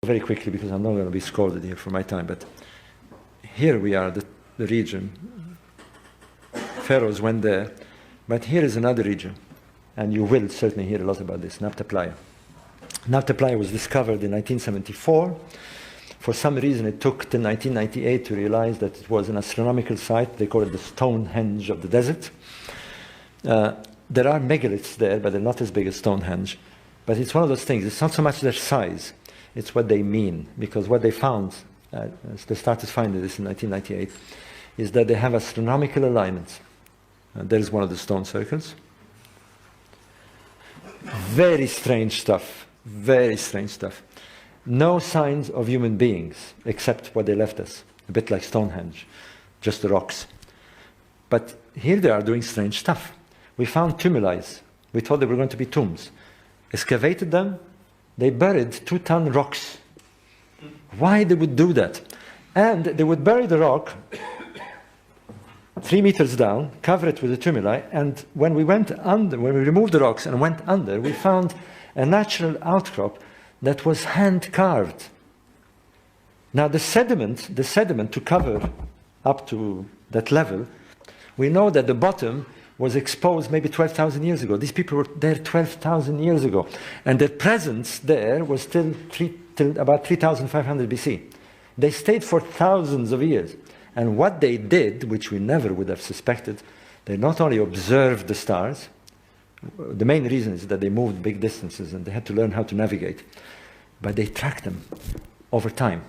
very quickly because I'm not going to be scolded here for my time, but here we are, the region. Pharaohs went there, but here is another region, and you will certainly hear a lot about this, Nabta. Nabta was discovered in 1974. For some reason, it took till 1998 to realize that it was an astronomical site. They call it the Stonehenge of the desert. There are megaliths there, but they're not as big as Stonehenge. But it's one of those things. It's not so much their size, it's what they mean. Because what they found, as they started finding this in 1998, is that they have astronomical alignments. There's one of the stone circles. Very strange stuff. Very strange stuff. No signs of human beings, except what they left us. A bit like Stonehenge, just the rocks. But here they are doing strange stuff. We found tumuli. We thought they were going to be tombs. Excavated them, they buried 2-ton rocks. Why they would do that? And they would bury the rock 3 meters down, cover it with a tumuli, and when we went under, when we removed the rocks and went under, we found a natural outcrop that was hand carved. Now the sediment to cover up to that level, we know that the bottom was exposed maybe 12,000 years ago. These people were there 12,000 years ago. And their presence there was till about 3,500 BC. They stayed for thousands of years. And what they did, which we never would have suspected, they not only observed the stars, the main reason is that they moved big distances and they had to learn how to navigate, but they tracked them over time.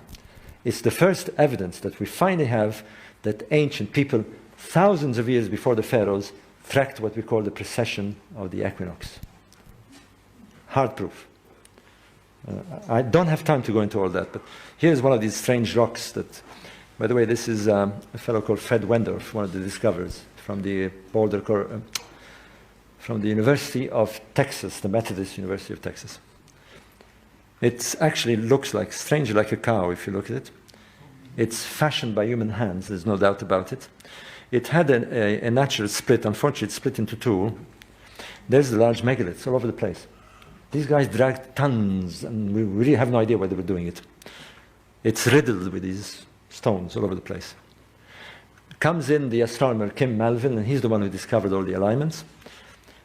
It's the first evidence that we finally have that ancient people, thousands of years before the pharaohs, tracked what we call the precession of the equinox. Hard proof. I don't have time to go into all that, but here's one of these strange rocks that, by the way, this is a fellow called Fred Wendorf, one of the discoverers from the from the University of Texas, the Methodist University of Texas. It actually looks like, strangely like a cow if you look at it. It's fashioned by human hands, there's no doubt about it. It had a natural split. Unfortunately, it's split into two. There's the large megaliths all over the place. These guys dragged tons, and we really have no idea why they were doing it. It's riddled with these stones all over the place. Comes in the astronomer Kim Melville, and he's the one who discovered all the alignments.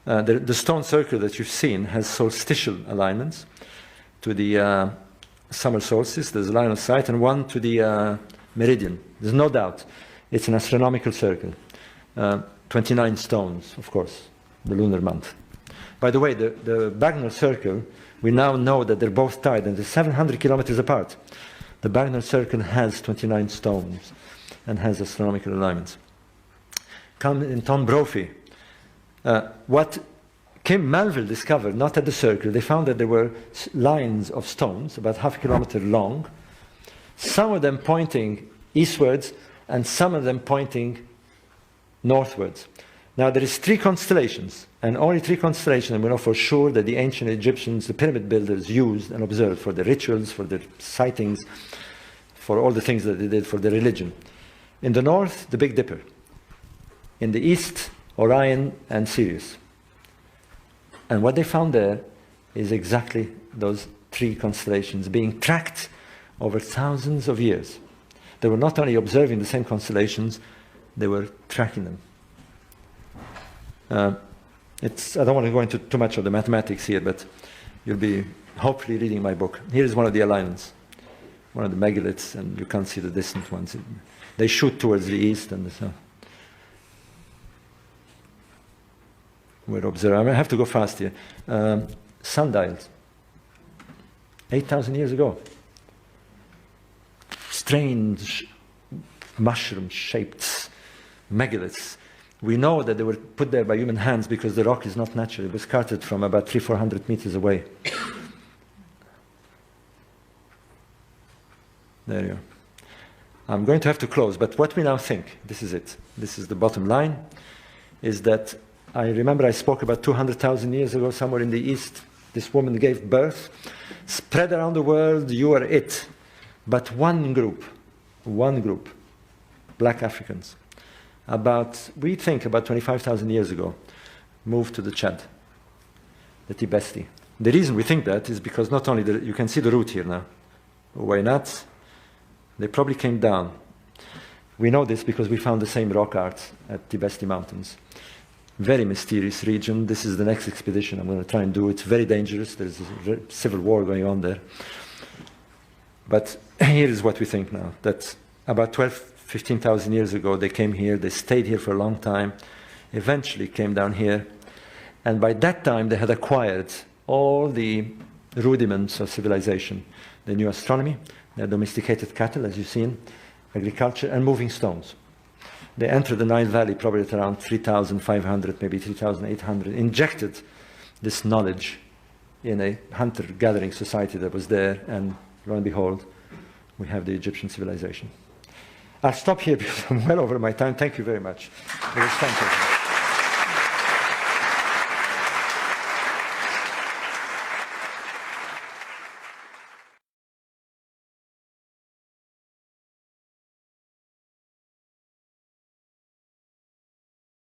The stone circle that you've seen has solstitial alignments to the summer solstice. There's a line of sight, and one to the meridian. There's no doubt. It's an astronomical circle. 29 stones, of course, the lunar month. By the way, the Wagner circle, we now know that they're both tied, and they're 700 kilometers apart. The Wagner circle has 29 stones and has astronomical alignments. Come in Tom Brophy. What Kim Melville discovered, not at the circle, they found that there were lines of stones, about half a kilometer long, some of them pointing eastwards, and some of them pointing northwards. Now there is 3 constellations, and only 3 constellations, and we know for sure that the ancient Egyptians, the pyramid builders, used and observed for their rituals, for their sightings, for all the things that they did for their religion. In the north, the Big Dipper. In the east, Orion and Sirius. And what they found there is exactly those 3 constellations being tracked over thousands of years. They were not only observing the same constellations, they were tracking them. I don't want to go into too much of the mathematics here, but you'll be hopefully reading my book. Here is one of the alignments, one of the megaliths, and you can't see the distant ones. They shoot towards the east and the south. We're observing. I have to go fast here. Sundials, 8,000 years ago. Strange mushroom-shaped megaliths. We know that they were put there by human hands because the rock is not natural. It was carted from about 300-400 meters away. There you are. I'm going to have to close, but what we now think, this is it. This is the bottom line, is that I remember I spoke about 200,000 years ago, somewhere in the east. This woman gave birth. Spread around the world, you are it. But one group, black Africans, we think about 25,000 years ago, moved to the Chad, the Tibesti. The reason we think that is because not only you can see the route here now, Why not? They probably came down. We know this because we found the same rock art at Tibesti Mountains. Very mysterious region. This is the next expedition I'm going to try and do. It's very dangerous. There's a civil war going on there. But here is what we think now, that about 15,000 years ago, they came here, they stayed here for a long time, eventually came down here, and by that time they had acquired all the rudiments of civilization. They knew astronomy, they had domesticated cattle, as you've seen, agriculture, and moving stones. They entered the Nile Valley probably at around 3,500, maybe 3,800, injected this knowledge in a hunter-gathering society that was there, and lo and behold, we have the Egyptian civilization. I'll stop here because I'm well over my time. Thank you very much. It was fantastic.